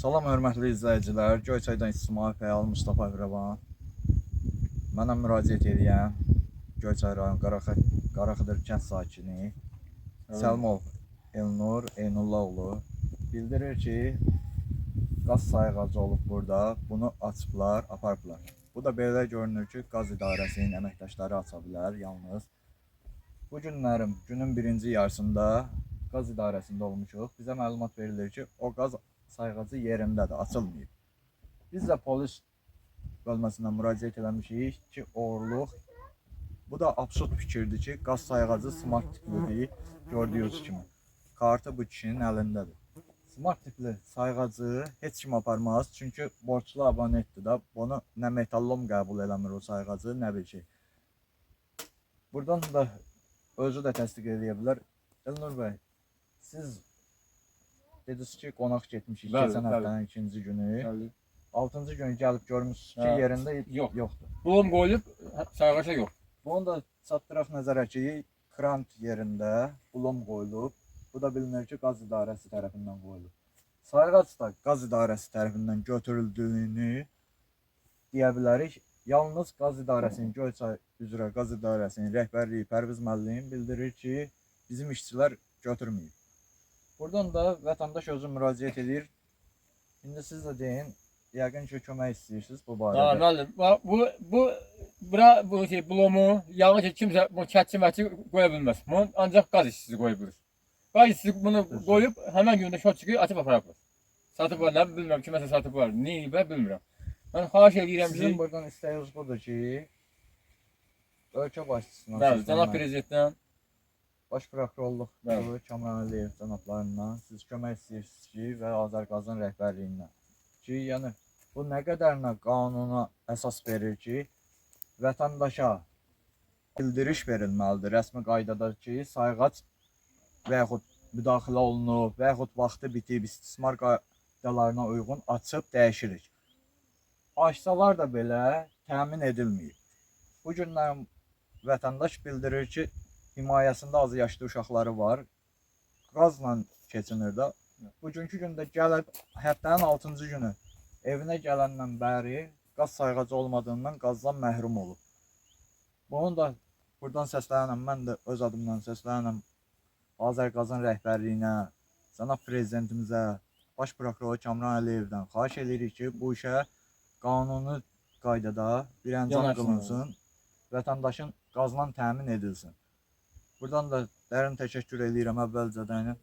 Salam hörmətli izləyicilər, Göyçaydan İsmail Fəyal Mustafa Əvrəvan. Mənə müraciət edən Göyçay rayon Qaraxıdır kənd sakini Səlmov Elnur Eynullaoğlu bildirir ki, qaz sayğacı olub burada, bunu açıblar, aparıblar. Bu da belə görünür ki, qaz idarəsinin əməkdaşları aça bilər yalnız. Bu günlərim günün birinci yarısında qaz idarəsində olmuşuq. Bizə məlumat verilir ki, o qaz sayğacı yerindədir, açılmayıb. Biz də polis bölməsindən müraciət eləmişik ki, oğurluq. Bu da absurd fikirdir ki, qaz sayğacı smart tiplidir, gördüyünüz kimi. Kartı bu kişinin əlindədir. Smart tipli sayğacı heç kim aparmaz, çünki borçlu abonentdir da. Bunu nə metallom qəbul eləmir o sayğacı, nə bir şey. Buradan da özü də təsdiq edə bilər. Elnur bəy, siz dediniz ki, qonaq getmişik keçən həftənin ikinci günü. 6-cı günü gəlib görmüşsünüz ki, yerində yoxdur. Bulum qoyulub, sayğaca yox. Bunu da çatdıraq nəzərə ki, krant yerində bulum qoyulub. Bu da bilinir ki, qaz idarəsi tərəfindən qoyulub. Sayğac da qaz idarəsi tərəfindən götürüldüyünü deyə bilərik. Yalnız qaz idarəsinin, Göyçay üzrə qaz idarəsinin rəhbərliyi Pərviz müəllim bildirir ki, bizim işçilər götürməyib. Buradan da vətəndaş özü müraciət edir. İndi siz də deyin, yəqin ki, kömək istəyirsiniz bu barədə. Müəllim, bu bulumu, yağı ki, kimsə bu kətçi-mətçi qoya bilməz. Bunu ancaq qaz işçisi qoya bilir. Qaz işçisi bunu qoyub, həmən gündə şot çıxıb, açıb aparablar. Satıb var, nə bilmirəm, kiməsə satıb var, neyib, bilmirəm. Mən xahiş edirəm ki... Sizin buradan istəyiniz budur ki, ölkə başçısından, bəli, cənab prezidentdən, baş prokurorluq Kamran Əliyev cənablarından siz kömək istəyirsiniz ki, və Azərqazın rəhbərliyindən ki, yəni bu nə qədərinə qanuna əsas verir ki, vətəndaşa bildiriş verilməlidir rəsmi qaydada ki, sayğac və yaxud müdaxilə olunub və yaxud vaxtı bitib, istismar qaydalarına uyğun açıb dəyişirik. Açsalar da belə təmin edilməyib. Bu günlər vətəndaş bildirir ki, himayəsində az yaşlı uşaqları var, qazla keçinir də. Bugünkü gündə gəlib, həftənin 6-cı günü evinə gələndən bəri qaz sayğacı olmadığından qazdan məhrum olub. Bunu da buradan səslənəm, mən də öz adımdan səslənəm Azərqazın rəhbərliyinə, cənab prezidentimizə, baş prokuror Kamran Əliyevdən xahiş edirik ki, bu işə qanuni qaydada bir əncam qılınsın, vətəndaşın qazla təmin edilsin. Buradan da dərin təşəkkür edirəm əvvəlcədən.